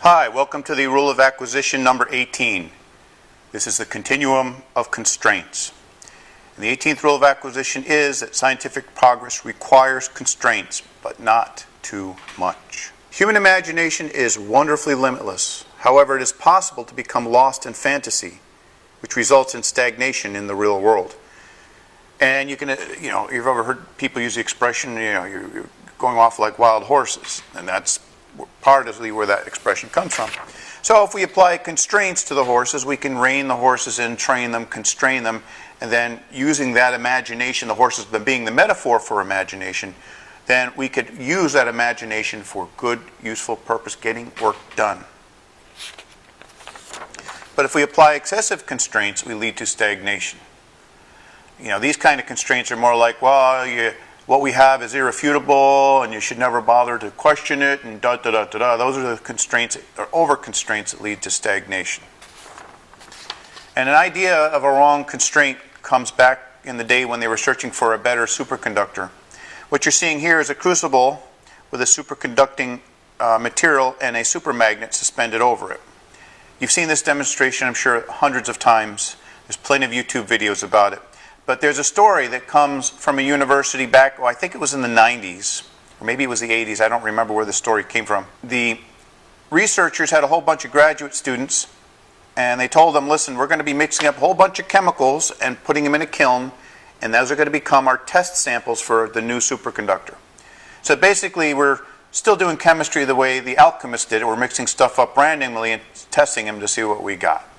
Hi, welcome to the rule of acquisition number 18. This is the continuum of constraints. And the 18th rule of acquisition is that scientific progress requires constraints, but not too much. Human imagination is wonderfully limitless. However, it is possible to become lost in fantasy, which results in stagnation in the real world. And you can, you've ever heard people use the expression, you're going off like wild horses, and that's partly where that expression comes from. So if we apply constraints to the horses, we can rein the horses in, train them, constrain them, and then using that imagination, the horses being the metaphor for imagination, then we could use that imagination for good, useful purpose, getting work done. But if we apply excessive constraints, we lead to stagnation. These kind of constraints are more like, what we have is irrefutable, and you should never bother to question it, and da-da-da-da-da. Those are the constraints, or over-constraints that lead to stagnation. And an idea of a wrong constraint comes back in the day when they were searching for a better superconductor. What you're seeing here is a crucible with a superconducting material and a supermagnet suspended over it. You've seen this demonstration, I'm sure, hundreds of times. There's plenty of YouTube videos about it. But there's a story that comes from a university back, I think it was in the 90s, or maybe it was the 80s, I don't remember where the story came from. The researchers had a whole bunch of graduate students, and they told them, listen, we're going to be mixing up a whole bunch of chemicals and putting them in a kiln, and those are going to become our test samples for the new superconductor. So basically, we're still doing chemistry the way the alchemists did it. We're mixing stuff up randomly and testing them to see what we got.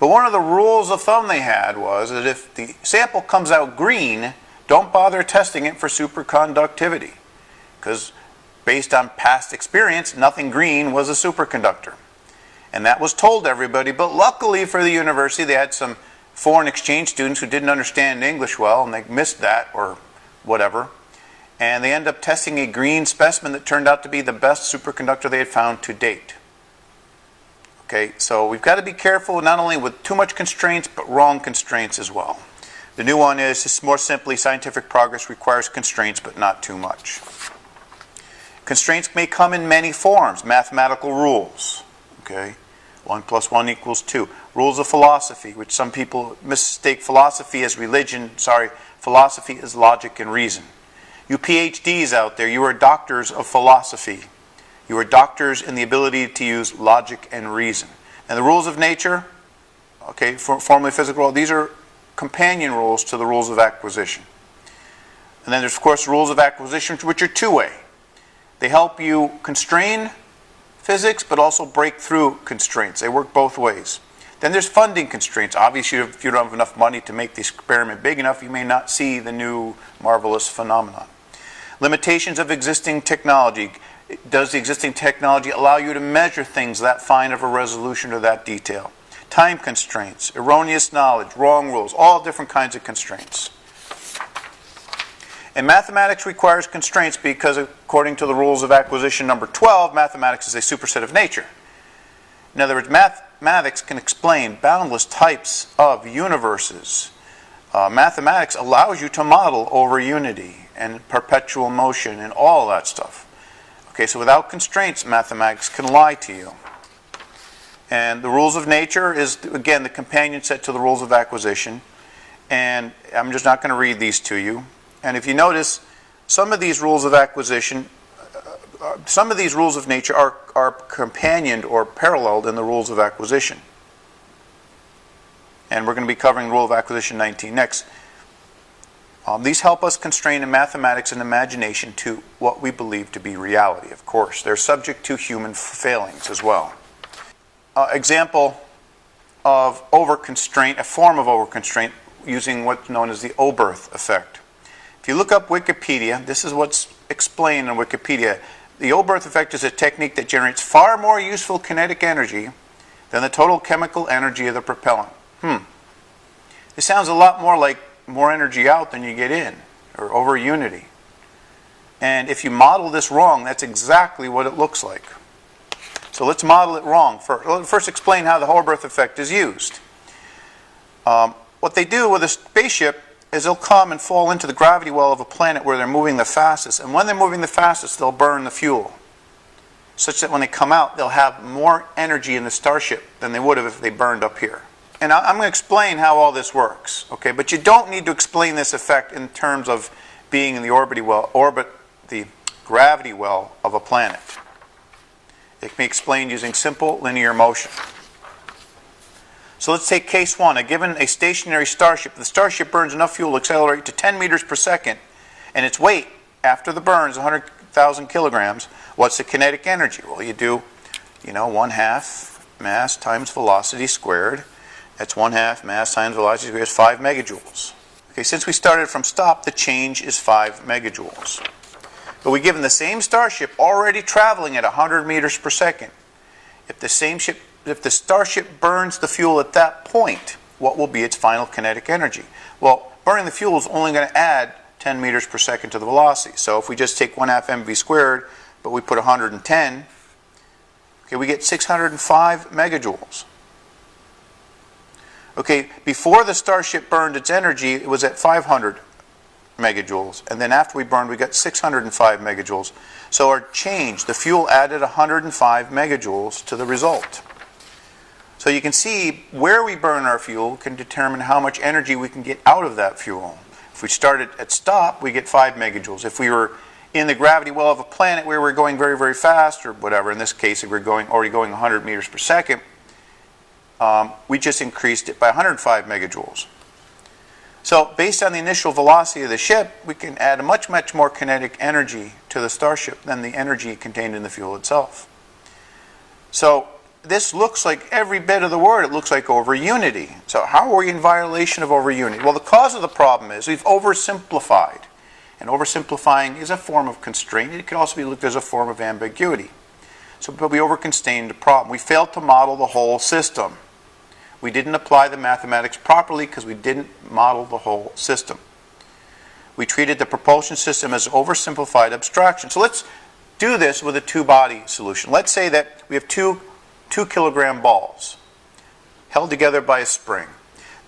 But one of the rules of thumb they had was that if the sample comes out green, don't bother testing it for superconductivity. Because based on past experience, nothing green was a superconductor. And that was told to everybody, but luckily for the university, they had some foreign exchange students who didn't understand English well, and they missed that or whatever. And they ended up testing a green specimen that turned out to be the best superconductor they had found to date. Okay, so we've got to be careful not only with too much constraints, but wrong constraints as well. The new one is just more simply, scientific progress requires constraints, but not too much. Constraints may come in many forms. Mathematical rules, okay? 1 + 1 = 2. Rules of philosophy, which some people mistake philosophy as religion. Sorry, philosophy is logic and reason. You PhDs out there, you are doctors of philosophy. You are doctors in the ability to use logic and reason. And the rules of nature, okay, formally physical, these are companion rules to the rules of acquisition. And then there's, of course, rules of acquisition, which are two-way. They help you constrain physics, but also break through constraints. They work both ways. Then there's funding constraints. Obviously, if you don't have enough money to make the experiment big enough, you may not see the new marvelous phenomenon. Limitations of existing technology. Does the existing technology allow you to measure things that fine of a resolution or that detail? Time constraints, erroneous knowledge, wrong rules, all different kinds of constraints. And mathematics requires constraints because according to the rules of acquisition number 12, mathematics is a superset of nature. In other words, mathematics can explain boundless types of universes. Mathematics allows you to model over unity and perpetual motion and all that stuff. Okay, so without constraints, mathematics can lie to you. And the rules of nature is, again, the companion set to the rules of acquisition. And I'm just not going to read these to you. And if you notice, some of these rules of acquisition, some of these rules of nature are companioned or paralleled in the rules of acquisition. And we're going to be covering rule of acquisition 19 next. These help us constrain in mathematics and imagination to what we believe to be reality, of course. They're subject to human failings as well. Example of overconstraint, a form of overconstraint, using what's known as the Oberth effect. If you look up Wikipedia, this is what's explained in Wikipedia. The Oberth effect is a technique that generates far more useful kinetic energy than the total chemical energy of the propellant. This sounds a lot more like more energy out than you get in, or over unity. And if you model this wrong, that's exactly what it looks like. So let's model it wrong first. Let's first explain how the Oberth effect is used. What they do with a spaceship is they'll come and fall into the gravity well of a planet where they're moving the fastest. And when they're moving the fastest, they'll burn the fuel. such that when they come out, they'll have more energy in the starship than they would have if they burned up here. And I'm going to explain how all this works, okay? But you don't need to explain this effect in terms of being in the the gravity well of a planet. It can be explained using simple linear motion. So let's take case one. Given a stationary starship, the starship burns enough fuel to accelerate to 10 meters per second, and its weight after the burn is 100,000 kilograms. What's the kinetic energy? Well, you do, 1/2 mass times velocity squared. That's 1/2 mass times velocity squared is 5 megajoules. Okay, since we started from stop, the change is 5 megajoules. But we're given the same starship already traveling at 100 meters per second. If the starship burns the fuel at that point, what will be its final kinetic energy? Well, burning the fuel is only going to add 10 meters per second to the velocity. So if we just take 1/2 mv squared, but we put 110, okay, we get 605 megajoules. Okay, before the starship burned its energy, it was at 500 megajoules. And then after we burned, we got 605 megajoules. So our change, the fuel added 105 megajoules to the result. So you can see where we burn our fuel can determine how much energy we can get out of that fuel. If we started at stop, we get 5 megajoules. If we were in the gravity well of a planet where we're going very, very fast, or whatever, in this case, if we're already going 100 meters per second, we just increased it by 105 megajoules. So based on the initial velocity of the ship, we can add a much, much more kinetic energy to the starship than the energy contained in the fuel itself. So this looks like every bit of the word. It looks like over unity. So how are we in violation of over unity? Well, the cause of the problem is we've oversimplified. And oversimplifying is a form of constraint. It can also be looked as a form of ambiguity. But we overconstrained the problem. We failed to model the whole system. We didn't apply the mathematics properly because we didn't model the whole system. We treated the propulsion system as oversimplified abstraction. So let's do this with a two-body solution. Let's say that we have two kilogram balls held together by a spring.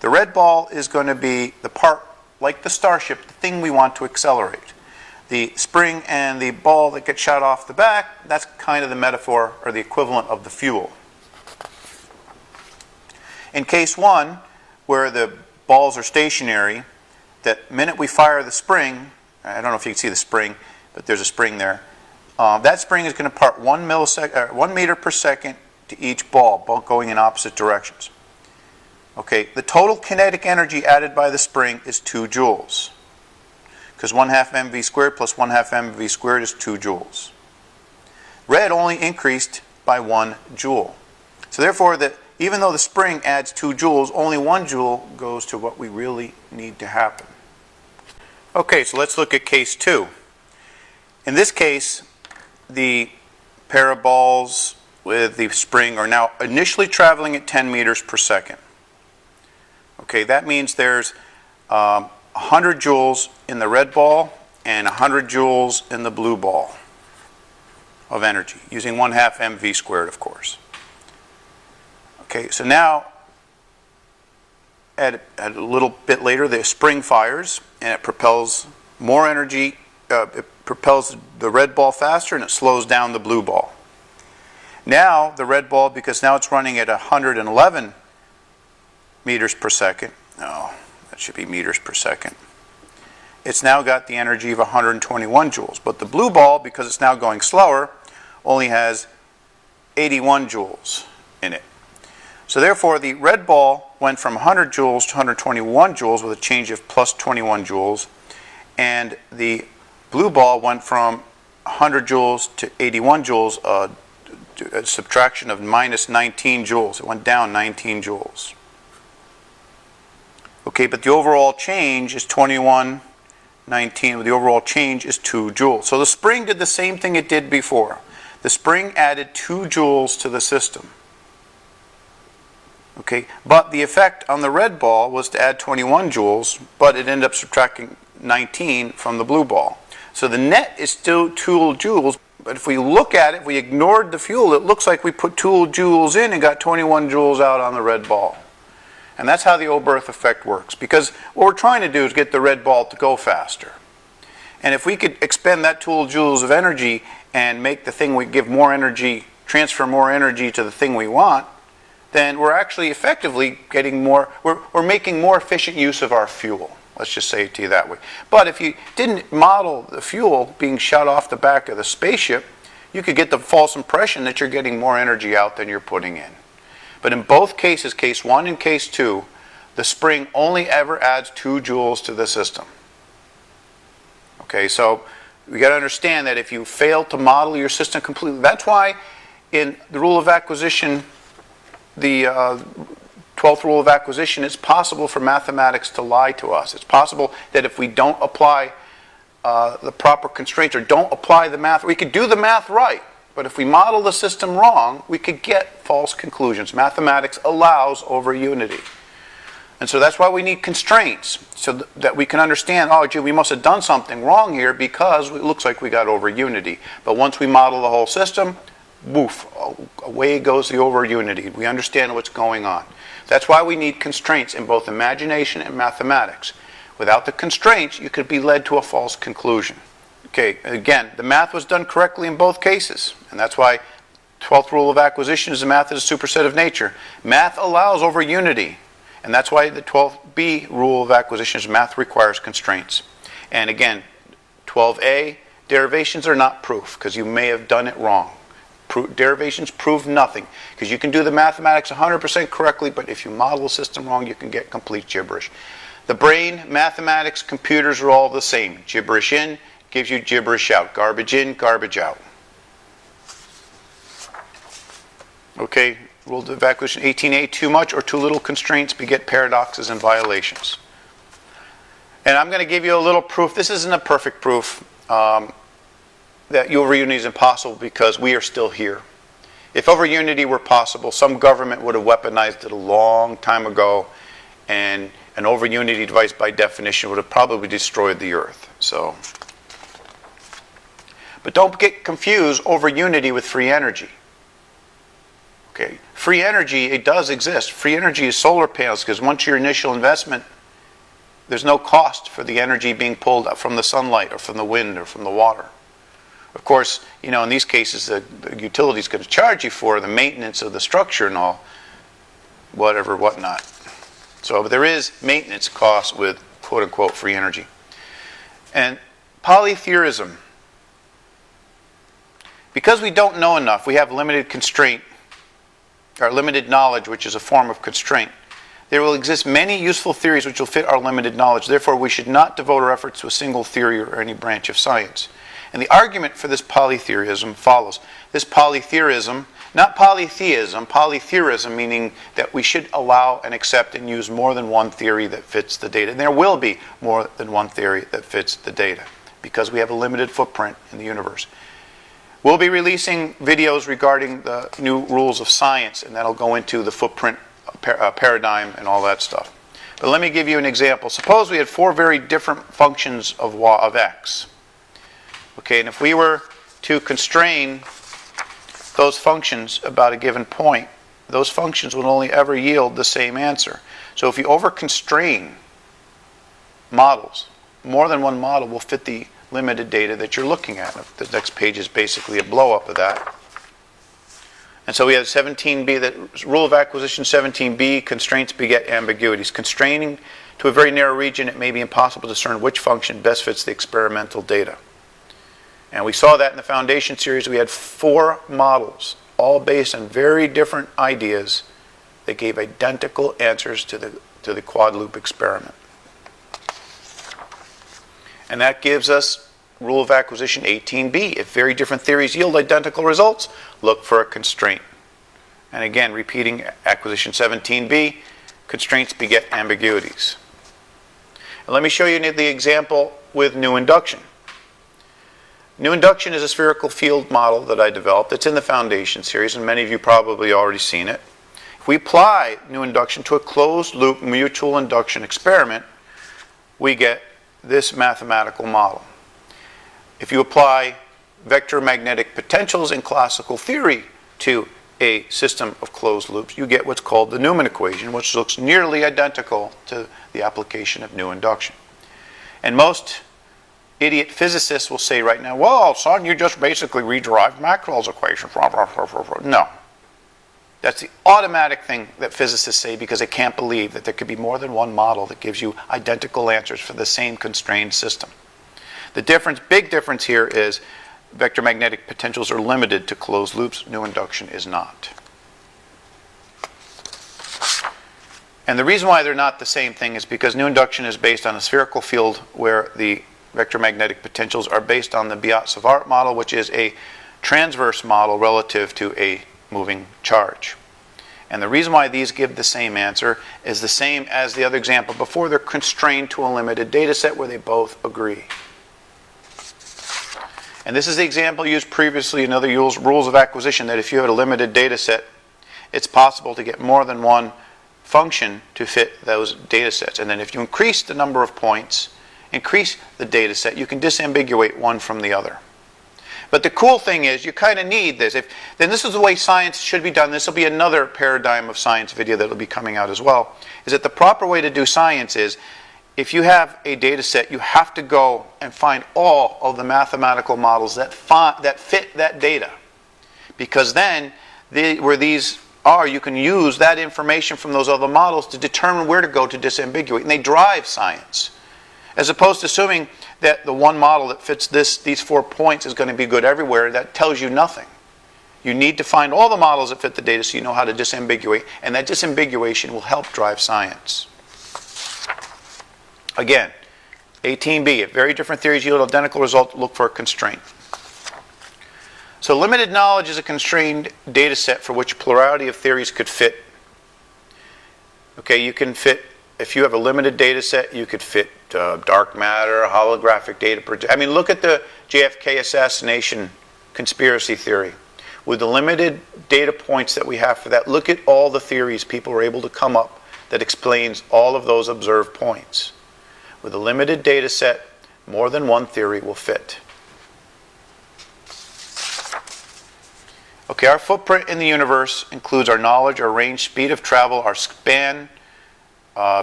The red ball is going to be the part, like the starship, the thing we want to accelerate. The spring and the ball that gets shot off the back, that's kind of the metaphor or the equivalent of the fuel. In case one, where the balls are stationary, that minute we fire the spring, I don't know if you can see the spring, but there's a spring there. That spring is going to part 1 meter per second to each ball, both going in opposite directions. Okay, the total kinetic energy added by the spring is 2 joules. Because 1/2 mv squared plus 1/2 mv squared is 2 joules. Red only increased by 1 joule. So therefore, even though the spring adds 2 joules, only 1 joule goes to what we really need to happen. Okay, so let's look at case 2. In this case, the pair of balls with the spring are now initially traveling at 10 meters per second. Okay, that means there's 100 joules in the red ball and 100 joules in the blue ball of energy, using 1/2 mv squared, of course. Okay, so now, at a little bit later, the spring fires, and it propels more energy, it propels the red ball faster, and it slows down the blue ball. Now, the red ball, because now it's running at 111 meters per second, no, that should be meters per second, it's now got the energy of 121 joules. But the blue ball, because it's now going slower, only has 81 joules in it. So therefore, the red ball went from 100 joules to 121 joules with a change of plus 21 joules. And the blue ball went from 100 joules to 81 joules, a subtraction of minus 19 joules. It went down 19 joules. Okay, but the overall change is 21, 19. The overall change is 2 joules. So the spring did the same thing it did before. The spring added 2 joules to the system. Okay, but the effect on the red ball was to add 21 joules, but it ended up subtracting 19 from the blue ball. So the net is still 2 joules, but if we look at it, if we ignored the fuel, it looks like we put 2 joules in and got 21 joules out on the red ball. And that's how the Oberth effect works, because what we're trying to do is get the red ball to go faster. And if we could expend that 2 joules of energy and make the thing we give more energy, transfer more energy to the thing we want, then we're actually effectively getting more, we're making more efficient use of our fuel. Let's just say it to you that way. But if you didn't model the fuel being shot off the back of the spaceship, you could get the false impression that you're getting more energy out than you're putting in. But in both cases, case 1 and case 2, the spring only ever adds 2 joules to the system. Okay, so we got to understand that if you fail to model your system completely, that's why in the rule of acquisition, the 12th rule of acquisition, it's possible for mathematics to lie to us. It's possible that if we don't apply the proper constraints or don't apply the math, we could do the math right, but if we model the system wrong, we could get false conclusions. Mathematics allows over unity. And so that's why we need constraints, so that we can understand, oh, gee, we must have done something wrong here because it looks like we got over unity. But once we model the whole system, woof, away goes the over unity. We understand what's going on. That's why we need constraints in both imagination and mathematics. Without the constraints, you could be led to a false conclusion. Okay, again, the math was done correctly in both cases, and that's why 12th rule of acquisition is the math is a superset of nature. Math allows over unity, and that's why the 12B rule of acquisition is math requires constraints. And again, 12A, derivations are not proof, because you may have done it wrong. Derivations prove nothing, because you can do the mathematics 100% correctly, but if you model the system wrong, you can get complete gibberish. The brain, mathematics, computers are all the same. Gibberish in gives you gibberish out. Garbage in, garbage out. Okay, rule of acquisition 18A, too much or too little constraints beget paradoxes and violations. And I'm going to give you a little proof. This isn't a perfect proof. That over unity is impossible because we are still here. If over unity were possible, some government would have weaponized it a long time ago, and an over unity device by definition would have probably destroyed the Earth. So, but don't get confused over unity with free energy. Okay, free energy, it does exist. Free energy is solar panels, because once your initial investment, there's no cost for the energy being pulled from the sunlight or from the wind or from the water. Of course, you know, in these cases, the utility is going to charge you for the maintenance of the structure and all, whatever, whatnot. So there is maintenance costs with quote-unquote free energy. And polytheism. Because we don't know enough, we have limited constraint, or limited knowledge, which is a form of constraint. There will exist many useful theories which will fit our limited knowledge. Therefore, we should not devote our efforts to a single theory or any branch of science. And the argument for this polytheism follows. This polytheism, not polytheism, polytheism meaning that we should allow and accept and use more than one theory that fits the data. And there will be more than one theory that fits the data because we have a limited footprint in the universe. We'll be releasing videos regarding the new rules of science, and that'll go into the footprint paradigm and all that stuff. But let me give you an example. Suppose we had 4 very different functions of x. Okay, and if we were to constrain those functions about a given point, those functions would only ever yield the same answer. So if you over-constrain models, more than one model will fit the limited data that you're looking at. The next page is basically a blow-up of that. And so we have 17b, the rule of acquisition 17b, constraints beget ambiguities. Constraining to a very narrow region, it may be impossible to discern which function best fits the experimental data. And we saw that in the foundation series. We had 4 models, all based on very different ideas that gave identical answers to the quad loop experiment. And that gives us rule of acquisition 18b. If very different theories yield identical results, look for a constraint. And again, repeating acquisition 17b, constraints beget ambiguities. And let me show you the example with new induction. New induction is a spherical field model that I developed. It's in the foundation series, and many of you probably already seen it. If we apply new induction to a closed loop mutual induction experiment, we get this mathematical model. If you apply vector magnetic potentials in classical theory to a system of closed loops, you get what's called the Newman equation, which looks nearly identical to the application of new induction. And most idiot physicists will say right now, well, son, you just basically re-derived Maxwell's equation. No. That's the automatic thing that physicists say because they can't believe that there could be more than one model that gives you identical answers for the same constrained system. The difference, big difference here is vector magnetic potentials are limited to closed loops. New induction is not. And the reason why they're not the same thing is because new induction is based on a spherical field where the vector magnetic potentials are based on the Biot-Savart model, which is a transverse model relative to a moving charge. And the reason why these give the same answer is the same as the other example before. They're constrained to a limited data set where they both agree. And this is the example used previously in other rules of acquisition, that if you have a limited data set, it's possible to get more than one function to fit those data sets. And then if you increase the number of points, increase the data set, you can disambiguate one from the other. But the cool thing is you kind of need this. Then this is the way science should be done. This will be another paradigm of science video that will be coming out as well, is that the proper way to do science is if you have a data set, you have to go and find all of the mathematical models that fit that data. Because then, where these are, you can use that information from those other models to determine where to go to disambiguate. And they drive science. As opposed to assuming that the one model that fits these 4 points is going to be good everywhere, that tells you nothing. You need to find all the models that fit the data so you know how to disambiguate, and that disambiguation will help drive science. Again, 18b, if very different theories yield identical results, look for a constraint. So limited knowledge is a constrained data set for which plurality of theories could fit. Okay, you can fit, if you have a limited data set, you could fit dark matter, holographic data. I mean, look at the JFK assassination conspiracy theory. With the limited data points that we have for that, look at all the theories people were able to come up that explains all of those observed points. With a limited data set, more than one theory will fit. Okay, our footprint in the universe includes our knowledge, our range, speed of travel, our span,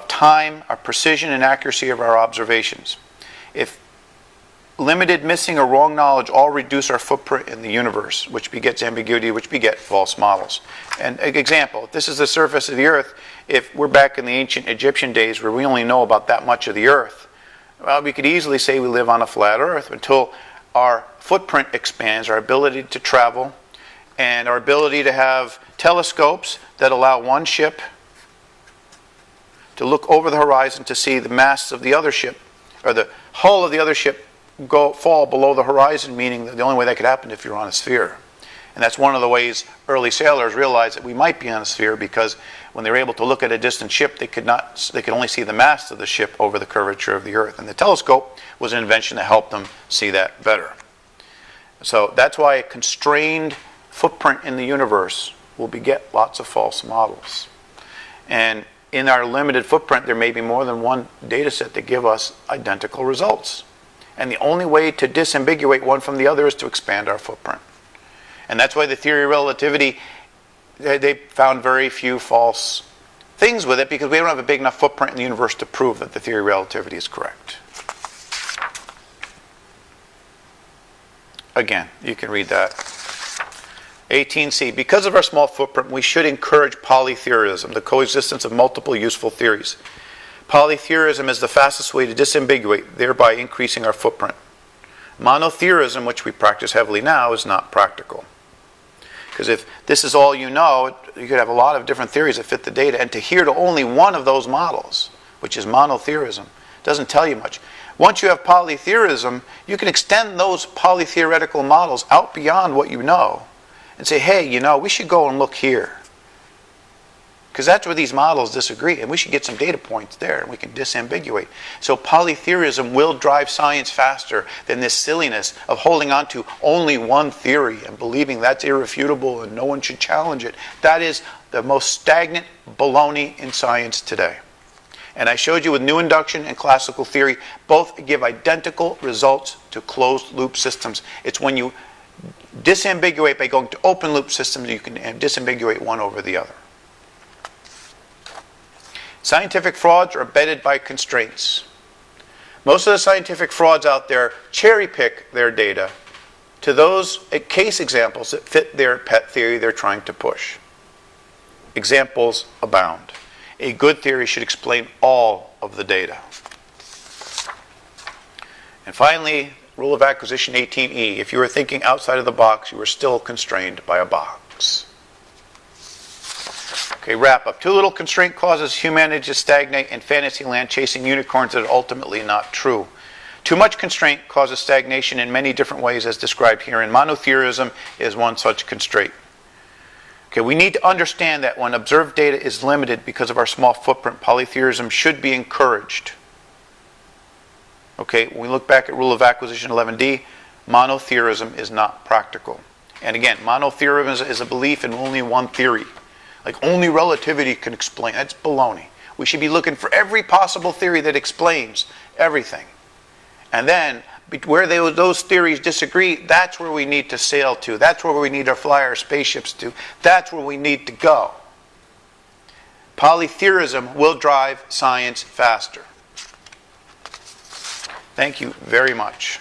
time, our precision and accuracy of our observations. If limited, missing, or wrong knowledge all reduce our footprint in the universe, which begets ambiguity, which beget false models. And an example, if this is the surface of the Earth, if we're back in the ancient Egyptian days where we only know about that much of the Earth, well, we could easily say we live on a flat Earth until our footprint expands, our ability to travel, and our ability to have telescopes that allow one ship to look over the horizon to see the masts of the other ship, or the hull of the other ship fall below the horizon, meaning that the only way that could happen if you're on a sphere. And that's one of the ways early sailors realized that we might be on a sphere, because when they were able to look at a distant ship, they could only see the mast of the ship over the curvature of the Earth. And the telescope was an invention that helped them see that better. So that's why a constrained footprint in the universe will beget lots of false models. And in our limited footprint, there may be more than one data set that give us identical results. And the only way to disambiguate one from the other is to expand our footprint. And that's why the theory of relativity, they found very few false things with it, because we don't have a big enough footprint in the universe to prove that the theory of relativity is correct. Again, you can read that. 18c, because of our small footprint, we should encourage polytheism, the coexistence of multiple useful theories. Polytheism is the fastest way to disambiguate, thereby increasing our footprint. Monotheism, which we practice heavily now, is not practical. Because if this is all you know, you could have a lot of different theories that fit the data, and to adhere to only one of those models, which is monotheism, doesn't tell you much. Once you have polytheism, you can extend those polytheoretical models out beyond what you know and say, hey, you know, we should go and look here. Because that's where these models disagree, and we should get some data points there, and we can disambiguate. So polytheism will drive science faster than this silliness of holding on to only one theory and believing that's irrefutable and no one should challenge it. That is the most stagnant baloney in science today. And I showed you with new induction and classical theory, both give identical results to closed loop systems. It's when you disambiguate by going to open loop systems, you can disambiguate one over the other. Scientific frauds are abetted by constraints. Most of the scientific frauds out there cherry pick their data to those case examples that fit their pet theory they're trying to push. Examples abound. A good theory should explain all of the data. And finally, rule of acquisition 18E. If you are thinking outside of the box, you are still constrained by a box. Okay, wrap up. Too little constraint causes humanity to stagnate in fantasy land, chasing unicorns that are ultimately not true. Too much constraint causes stagnation in many different ways, as described here, and monotheism is one such constraint. Okay, we need to understand that when observed data is limited because of our small footprint, polytheism should be encouraged. Okay, when we look back at rule of acquisition 11D, monotheism is not practical. And again, monotheism is a belief in only one theory. Like only relativity can explain. That's baloney. We should be looking for every possible theory that explains everything. And then, where those theories disagree, that's where we need to sail to. That's where we need to fly our spaceships to. That's where we need to go. Polytheism will drive science faster. Thank you very much.